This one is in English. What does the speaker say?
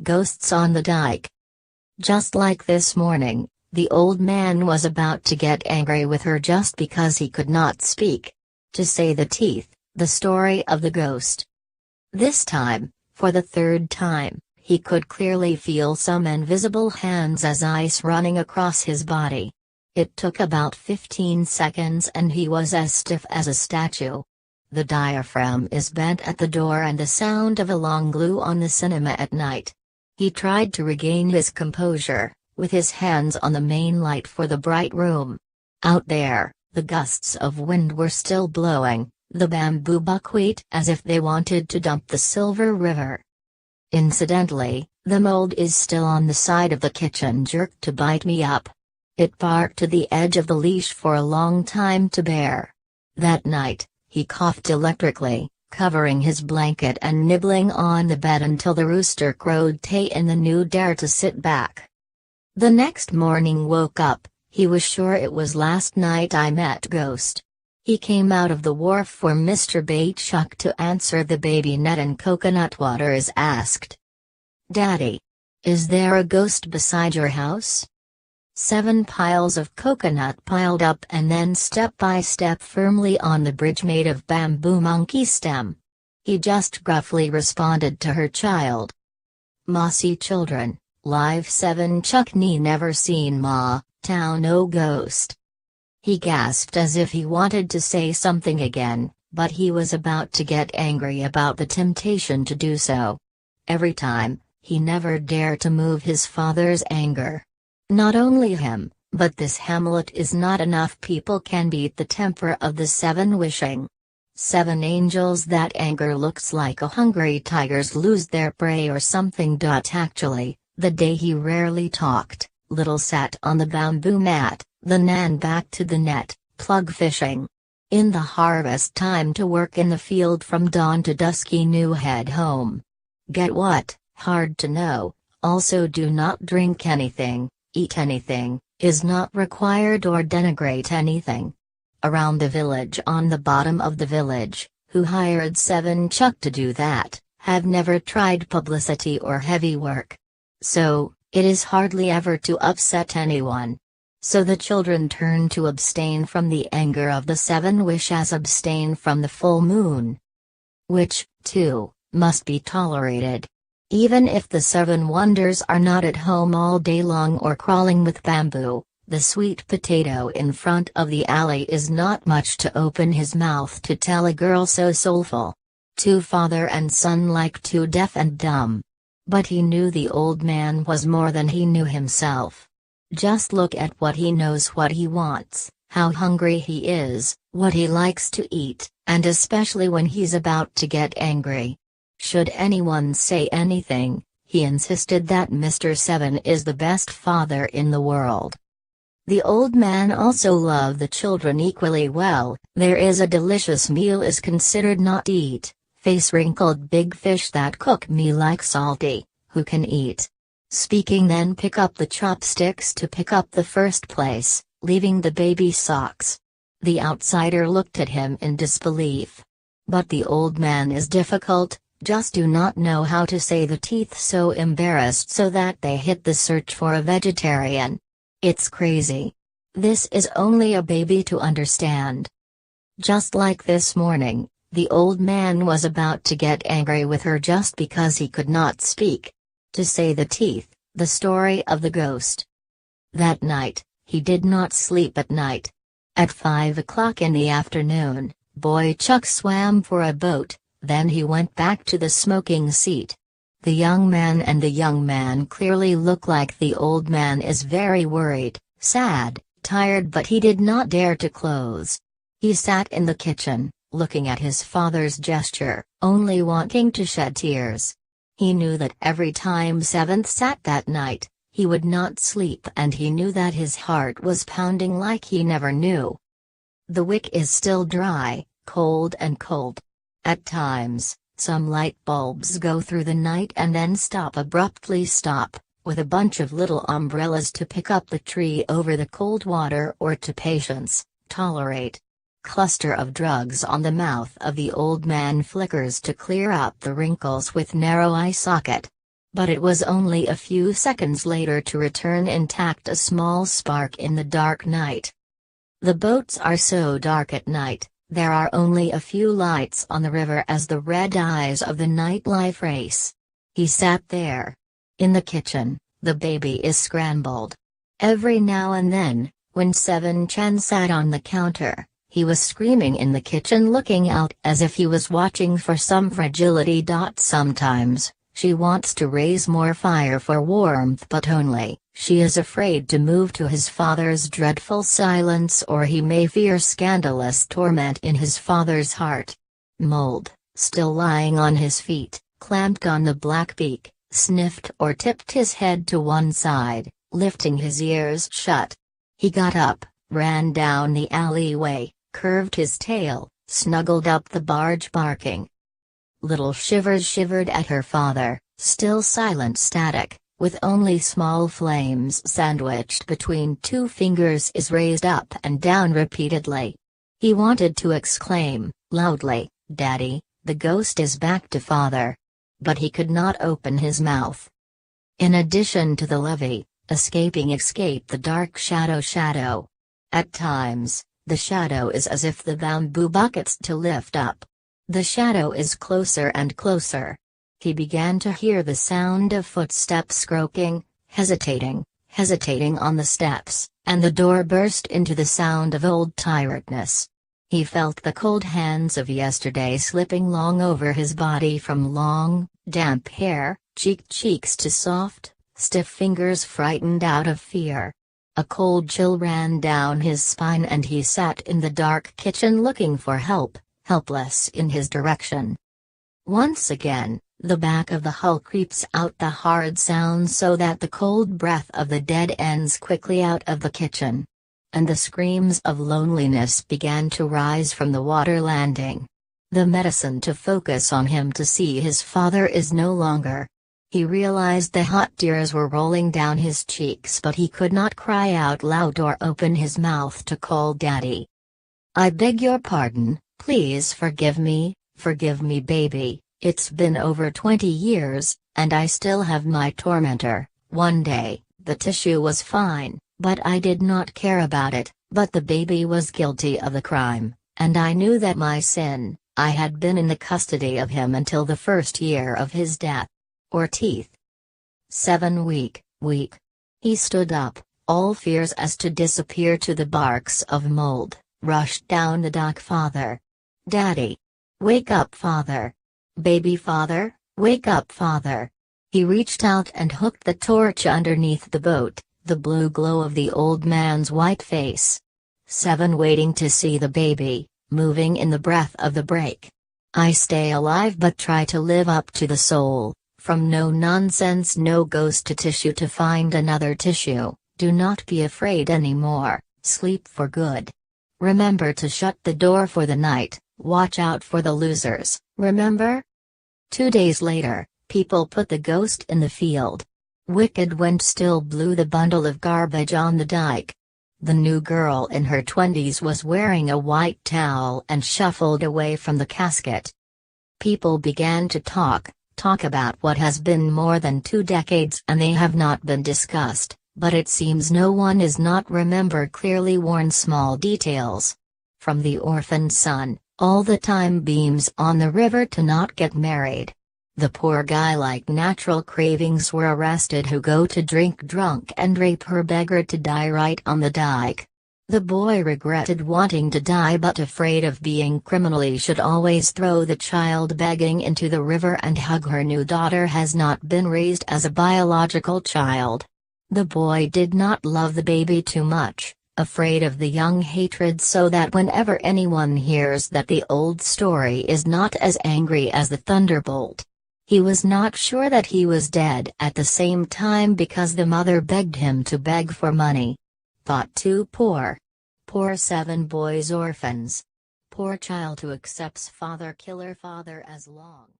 Ghosts on the Dike. Just like this morning, the old man was about to get angry with her just because he could not speak. To say the teeth, the story of the ghost. This time, for the third time, he could clearly feel some invisible hands as ice running across his body. It took about 15 seconds and he was as stiff as a statue. The diaphragm is bent at the door and the sound of a long glue on the cinema at night. He tried to regain his composure, with his hands on the main light for the bright room. Out there, the gusts of wind were still blowing, the bamboo buckwheat as if they wanted to dump the Silver River. Incidentally, the mold is still on the side of the kitchen jerk to bite me up. It barked to the edge of the leash for a long time to bear. That night, he coughed electrically, covering his blanket and nibbling on the bed until the rooster crowed Tay in the new dare to sit back. The next morning woke up, he was sure it was last night I met Ghost. He came out of the wharf for Mr. Baitchuck to answer the baby net and coconut water is asked. "Daddy, is there a ghost beside your house?" 7 piles of coconut piled up and then step by step firmly on the bridge made of bamboo monkey stem. He just gruffly responded to her child. "Mossy children, live 7 Chuck Nee never seen ma, town no ghost." He gasped as if he wanted to say something again, but he was about to get angry about the temptation to do so. Every time, he never dared to move his father's anger. Not only him, but this Hamlet is not enough people can beat the temper of the 7 wishing. 7 angels that anger looks like a hungry tigers lose their prey or something. Actually, the day he rarely talked, Little sat on the bamboo mat, the Nan back to the net, plug fishing. In the harvest time to work in the field from dawn to dusk he knew head home. Get what? Hard to know. Also do not drink anything, eat anything, is not required or denigrate anything. Around the village on the bottom of the village, who hired 7 Chuck to do that, have never tried publicity or heavy work. So, it is hardly ever to upset anyone. So the children turn to abstain from the anger of the 7 wish as abstain from the full moon. Which, too, must be tolerated. Even if the 7 wonders are not at home all day long or crawling with bamboo, the sweet potato in front of the alley is not much to open his mouth to tell a girl so soulful. 2 father and son like 2 deaf and dumb. But he knew the old man was more than he knew himself. Just look at what he knows, what he wants, how hungry he is, what he likes to eat, and especially when he's about to get angry. Should anyone say anything, he insisted that Mr. 7 is the best father in the world. The old man also loved the children equally well. There is a delicious meal is considered not eat, face wrinkled big fish that cook me like salty, who can eat. Speaking then pick up the chopsticks to pick up the first place, leaving the baby socks. The outsider looked at him in disbelief. But the old man is difficult, just do not know how to say the teeth so embarrassed so that they hit the search for a vegetarian. It's crazy. This is only a baby to understand. Just like this morning, the old man was about to get angry with her just because he could not speak. To say the teeth, the story of the ghost. That night, he did not sleep at night. At 5 o'clock in the afternoon, Boy Chuck swam for a boat, then he went back to the smoking seat. The young man clearly look like the old man is very worried, sad, tired, but he did not dare to close. He sat in the kitchen, looking at his father's gesture, only wanting to shed tears. He knew that every time 7th sat that night, he would not sleep, and he knew that his heart was pounding like he never knew. The wick is still dry, cold. At times, some light bulbs go through the night and then abruptly stop, with a bunch of little umbrellas to pick up the tree over the cold water or to patience, tolerate. Cluster of drugs on the mouth of the old man flickers to clear up the wrinkles with narrow eye socket. But it was only a few seconds later to return intact, a small spark in the dark night. The boats are so dark at night, there are only a few lights on the river as the red eyes of the nightlife race. He sat there. In the kitchen, the baby is scrambled. Every now and then, when Seven Chan sat on the counter, he was screaming in the kitchen, looking out as if he was watching for some fragility. Sometimes, she wants to raise more fire for warmth, but only, she is afraid to move to his father's dreadful silence, or he may fear scandalous torment in his father's heart. Mold, still lying on his feet, clamped on the black beak, sniffed or tipped his head to one side, lifting his ears shut. He got up, ran down the alleyway, curved his tail, snuggled up the barge, barking. Little Shivers shivered at her father, still silent static, with only small flames sandwiched between two fingers, is raised up and down repeatedly. He wanted to exclaim, loudly, "Daddy, the ghost is back to father." But he could not open his mouth. In addition to the levee, escaped the dark shadow. At times, the shadow is as if the bamboo buckets to lift up. The shadow is closer and closer. He began to hear the sound of footsteps croaking, hesitating on the steps, and the door burst into the sound of old tiredness. He felt the cold hands of yesterday slipping long over his body from long, damp hair, cheeks to soft, stiff fingers frightened out of fear. A cold chill ran down his spine and he sat in the dark kitchen looking for help, helpless in his direction. Once again, the back of the hull creeps out the hard sound so that the cold breath of the dead ends quickly out of the kitchen. And the screams of loneliness began to rise from the water landing. The medicine to focus on him to see his father is no longer. He realized the hot tears were rolling down his cheeks, but he could not cry out loud or open his mouth to call Daddy. "I beg your pardon, please forgive me baby, it's been over 20 years, and I still have my tormentor. One day, the tissue was fine, but I did not care about it, but the baby was guilty of the crime, and I knew that my sin. I had been in the custody of him until the first year of his death." Or teeth. 7 weak. He stood up, all fears as to disappear to the barks of Mold, rushed down the dock. "Father! Daddy! Wake up, father! Baby father, wake up, father!" He reached out and hooked the torch underneath the boat, the blue glow of the old man's white face. Seven waiting to see the baby, moving in the breath of the break. "I stay alive but try to live up to the soul. From no nonsense, no ghost to tissue to find another tissue. Do not be afraid anymore, sleep for good. Remember to shut the door for the night, watch out for the losers, remember?" 2 days later, people put the ghost in the field. Wicked Wind still blew the bundle of garbage on the dike. The new girl in her 20s was wearing a white towel and shuffled away from the casket. People began to talk about what has been more than 2 decades and they have not been discussed, but it seems no one is not remember clearly worn small details. From the orphaned son, all the time beams on the river to not get married. The poor guy like natural cravings were arrested who go to drink drunk and rape her beggar to die right on the dike. The boy regretted wanting to die but afraid of being criminally should always throw the child begging into the river and hug her new daughter has not been raised as a biological child. The boy did not love the baby too much, afraid of the young hatred so that whenever anyone hears that the old story is not as angry as the thunderbolt. He was not sure that he was dead at the same time because the mother begged him to beg for money. Thought too poor. Poor 7 boys orphans. Poor child who accepts father killer father as long.